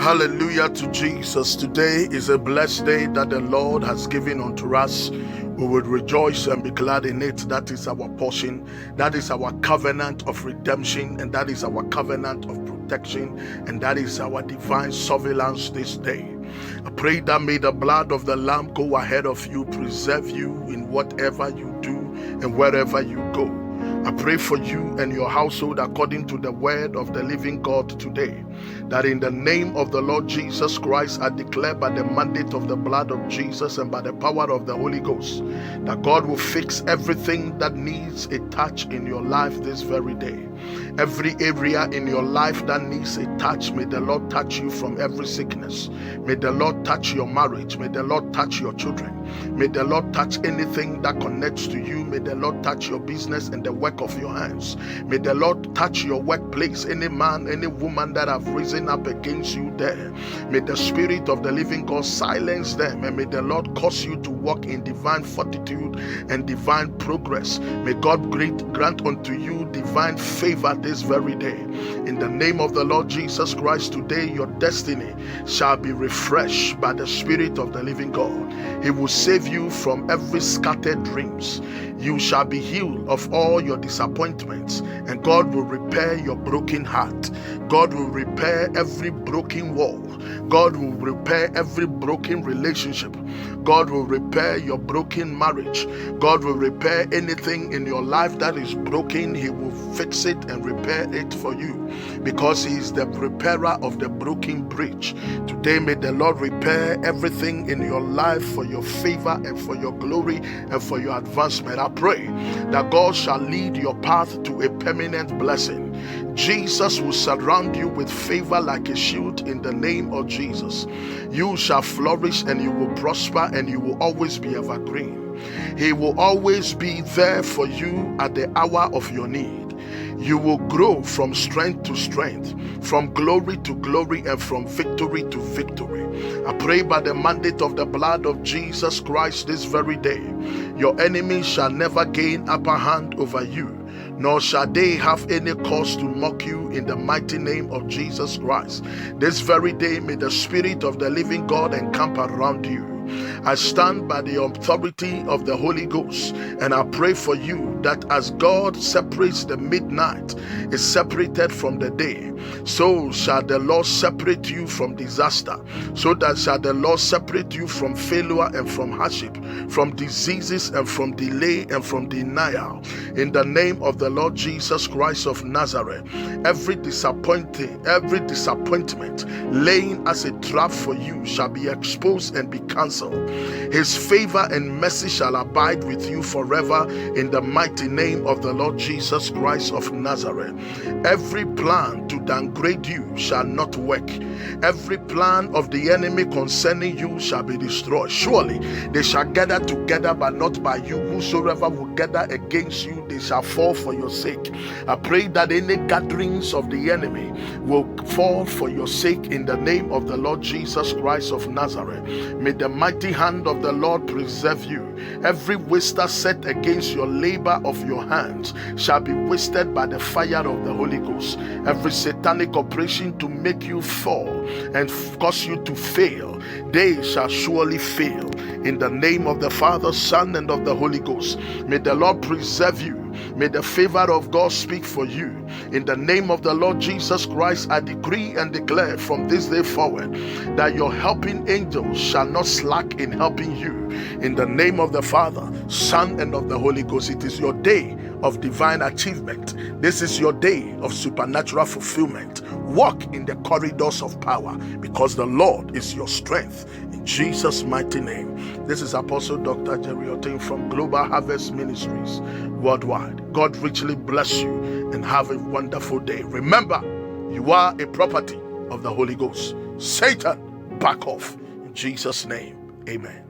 Hallelujah to Jesus. Today is a blessed day that the Lord has given unto us. We will rejoice and be glad in it. That is our portion. That is our covenant of redemption, and that is our covenant of protection, and that is our divine surveillance this day. I pray that may the blood of the Lamb go ahead of you, preserve you in whatever you do and wherever you go. I pray for you and your household according to the word of the living God today, that in the name of the Lord Jesus Christ, I declare by the mandate of the blood of Jesus and by the power of the Holy Ghost, that God will fix everything that needs a touch in your life this very day. Every area in your life that needs a touch, may the Lord touch you from every sickness. May the Lord touch your marriage. May the Lord touch your children. May the Lord touch anything that connects to you. May the Lord touch your business and the work of your hands. May the Lord touch your workplace. Any man, any woman that have risen up against you there, may the Spirit of the living God silence them, and may the Lord cause you to walk in divine fortitude and divine progress. May God grant unto you divine favor this very day. In the name of the Lord Jesus Christ, today your destiny shall be refreshed by the Spirit of the living God. He will save you from every scattered dreams. You shall be healed of all your disappointments, and God will repair your broken heart. God will repair every broken wall. God will repair every broken relationship. God will repair your broken marriage. God will repair anything in your life that is broken. He will fix it and repair it for you, because He is the repairer of the broken bridge. Today may the Lord repair everything in your life for your favor and for your glory and for your advancement. I pray that God shall lead your path to a permanent blessing. Jesus will surround you with favor like a shield in the name of Jesus. You shall flourish and you will prosper and you will always be evergreen. He will always be there for you at the hour of your need. You will grow from strength to strength, from glory to glory, and from victory to victory. I pray by the mandate of the blood of Jesus Christ this very day, your enemies shall never gain upper hand over you, nor shall they have any cause to mock you, in the mighty name of Jesus Christ. This very day, may the Spirit of the living God encamp around you. I stand by the authority of the Holy Ghost, and I pray for you that as God separates the midnight is separated from the day, so shall the Lord separate you from disaster. So that shall the Lord separate you from failure and from hardship, from diseases and from delay and from denial. In the name of the Lord Jesus Christ of Nazareth, every disappointment laying as a trap for you shall be exposed and be cancelled. His favor and mercy shall abide with you forever, in the mighty name of the Lord Jesus Christ of Nazareth. Every plan to downgrade you shall not work. Every plan of the enemy concerning you shall be destroyed. Surely they shall gather together, but not by you. Whosoever will gather against you, they shall fall for your sake. I pray that any gatherings of the enemy will fall for your sake, in the name of the Lord Jesus Christ of Nazareth. May the mighty hand of the Lord preserve you. Every waster set against your labor of your hands shall be wasted by the fire of the Holy Ghost. Every satanic operation to make you fall and cause you to fail, they shall surely fail. In the name of the Father, Son, and of the Holy Ghost, may the Lord preserve you. May the favor of God speak for you. In the name of the Lord Jesus Christ, I decree and declare from this day forward that your helping angels shall not slack in helping you. In the name of the Father, Son, and of the Holy Ghost, it is your day of divine achievement. This is your day of supernatural fulfillment. Walk in the corridors of power, because the Lord is your strength. In Jesus' mighty name. This is Apostle Dr. Jerry Otin from Global Harvest Ministries Worldwide. God richly bless you and have a wonderful day. Remember, you are a property of the Holy Ghost. Satan, back off. In Jesus' name, amen.